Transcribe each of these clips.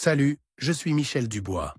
Salut, je suis Michel Dubois.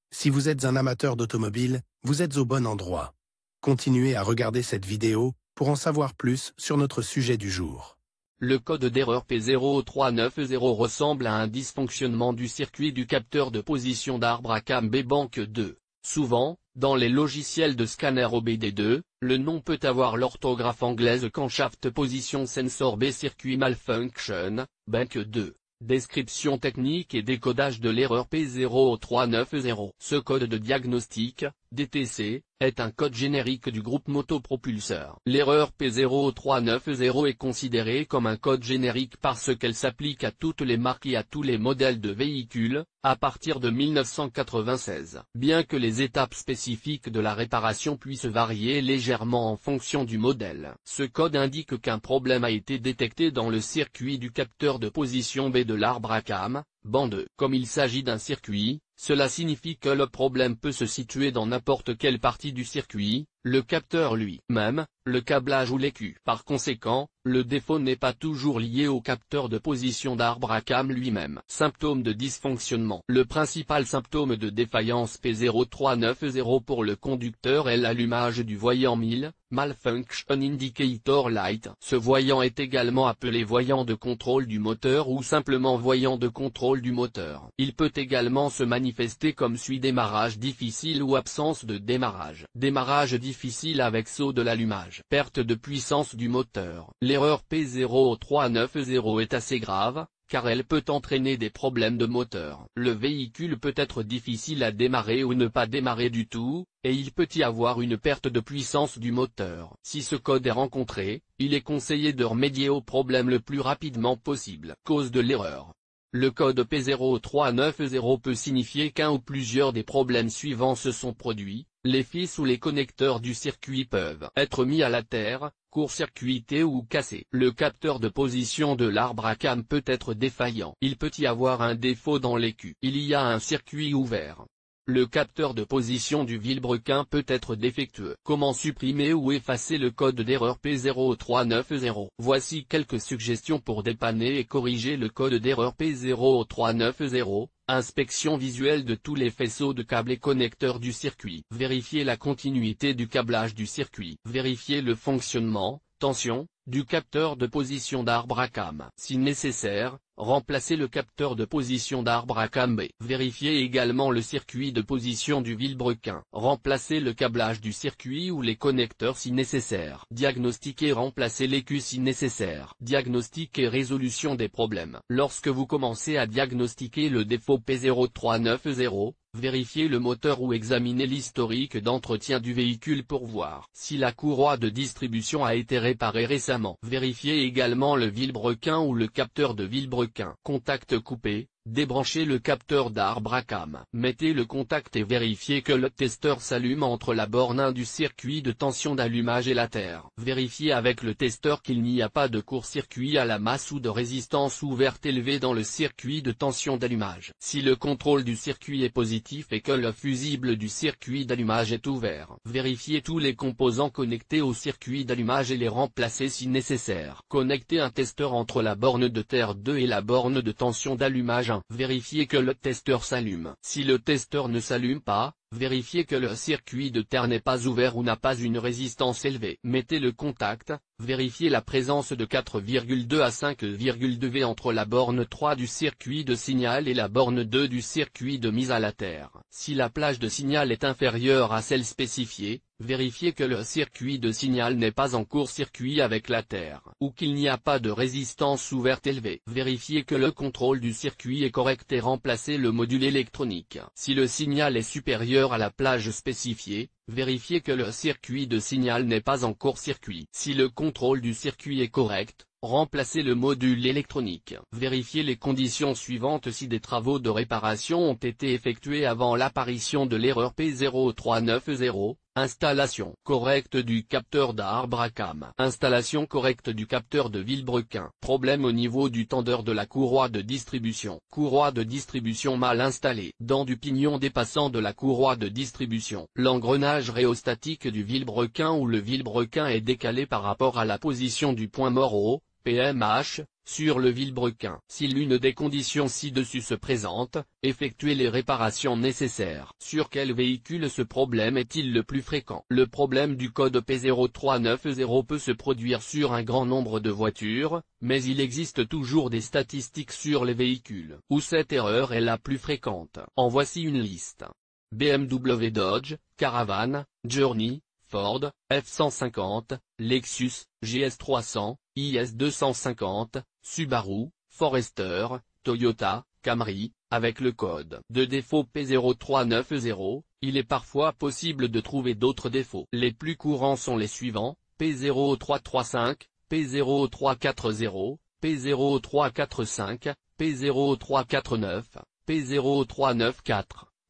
Si vous êtes un amateur d'automobile, vous êtes au bon endroit. Continuez à regarder cette vidéo pour en savoir plus sur notre sujet du jour. Le code d'erreur P0390 ressemble à un dysfonctionnement du circuit du capteur de position d'arbre à cam B-Bank 2. Souvent, dans les logiciels de scanner OBD2, le nom peut avoir l'orthographe anglaise Camshaft Position Sensor B Circuit Malfunction, Bank 2. Description technique et décodage de l'erreur P0390. Ce code de diagnostic, DTC, est un code générique du groupe motopropulseur. L'erreur P0390 est considérée comme un code générique parce qu'elle s'applique à toutes les marques et à tous les modèles de véhicules, à partir de 1996. Bien que les étapes spécifiques de la réparation puissent varier légèrement en fonction du modèle, ce code indique qu'un problème a été détecté dans le circuit du capteur de position B de l'arbre à cam, bande 2. Comme il s'agit d'un circuit, cela signifie que le problème peut se situer dans n'importe quelle partie du circuit, le capteur lui-même, le câblage ou l'écu. Par conséquent, le défaut n'est pas toujours lié au capteur de position d'arbre à cam lui-même. Symptômes de dysfonctionnement. Le principal symptôme de défaillance P0390 pour le conducteur est l'allumage du voyant 1000, Malfunction Indicator Light. Ce voyant est également appelé voyant de contrôle du moteur ou simplement voyant de contrôle du moteur. Il peut également se manifester comme suit démarrage difficile ou absence de démarrage. Démarrage difficile avec saut de l'allumage. Perte de puissance du moteur. L'erreur P0390 est assez grave, car elle peut entraîner des problèmes de moteur. Le véhicule peut être difficile à démarrer ou ne pas démarrer du tout, et il peut y avoir une perte de puissance du moteur. Si ce code est rencontré, il est conseillé de remédier au problème le plus rapidement possible. Cause de l'erreur. Le code P0390 peut signifier qu'un ou plusieurs des problèmes suivants se sont produits. Les fils ou les connecteurs du circuit peuvent être mis à la terre, court-circuités ou cassés. Le capteur de position de l'arbre à cam peut être défaillant. Il peut y avoir un défaut dans l'écu. Il y a un circuit ouvert. Le capteur de position du vilebrequin peut être défectueux. Comment supprimer ou effacer le code d'erreur P0390? Voici quelques suggestions pour dépanner et corriger le code d'erreur P0390. Inspection visuelle de tous les faisceaux de câbles et connecteurs du circuit. Vérifier la continuité du câblage du circuit. Vérifier le fonctionnement, tension, du capteur de position d'arbre à cam. Si nécessaire, remplacer le capteur de position d'arbre à cam B. Vérifier également le circuit de position du vilebrequin. Remplacer le câblage du circuit ou les connecteurs si nécessaire. Diagnostiquer et remplacer l'écu si nécessaire. Diagnostic et résolution des problèmes. Lorsque vous commencez à diagnostiquer le défaut P0390, vérifiez le moteur ou examinez l'historique d'entretien du véhicule pour voir si la courroie de distribution a été réparée récemment. Vérifiez également le vilebrequin ou le capteur de vilebrequin. Contact coupé. Débranchez le capteur d'arbre à cam. Mettez le contact et vérifiez que le testeur s'allume entre la borne 1 du circuit de tension d'allumage et la terre. Vérifiez avec le testeur qu'il n'y a pas de court-circuit à la masse ou de résistance ouverte élevée dans le circuit de tension d'allumage. Si le contrôle du circuit est positif et que le fusible du circuit d'allumage est ouvert, vérifiez tous les composants connectés au circuit d'allumage et les remplacer si nécessaire. Connectez un testeur entre la borne de terre 2 et la borne de tension d'allumage 1. Vérifiez que le testeur s'allume. Si le testeur ne s'allume pas, vérifiez que le circuit de terre n'est pas ouvert ou n'a pas une résistance élevée. Mettez le contact, vérifiez la présence de 4,2 à 5,2 V entre la borne 3 du circuit de signal et la borne 2 du circuit de mise à la terre. Si la plage de signal est inférieure à celle spécifiée, vérifiez que le circuit de signal n'est pas en court-circuit avec la terre, ou qu'il n'y a pas de résistance ouverte élevée. Vérifiez que le contrôle du circuit est correct et remplacez le module électronique. Si le signal est supérieur à la plage spécifiée, vérifiez que le circuit de signal n'est pas en court-circuit. Si le contrôle du circuit est correct, remplacez le module électronique. Vérifiez les conditions suivantes si des travaux de réparation ont été effectués avant l'apparition de l'erreur P0390. Installation correcte du capteur d'arbre à cam. Installation correcte du capteur de vilebrequin. Problème au niveau du tendeur de la courroie de distribution. Courroie de distribution mal installée. Dent du pignon dépassant de la courroie de distribution. L'engrenage rhéostatique du vilebrequin ou le vilebrequin est décalé par rapport à la position du point mort au PMH, sur le vilebrequin. Si l'une des conditions ci-dessus se présente, effectuez les réparations nécessaires. Sur quel véhicule ce problème est-il le plus fréquent? Le problème du code P0390 peut se produire sur un grand nombre de voitures, mais il existe toujours des statistiques sur les véhicules où cette erreur est la plus fréquente. En voici une liste. BMW, Dodge, Caravan, Journey, Ford, F-150, Lexus, GS300, IS250, Subaru, Forester, Toyota, Camry. Avec le code de défaut P0390, il est parfois possible de trouver d'autres défauts. Les plus courants sont les suivants: P0335, P0340, P0345, P0349, P0394,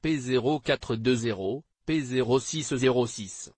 P0420, P0606.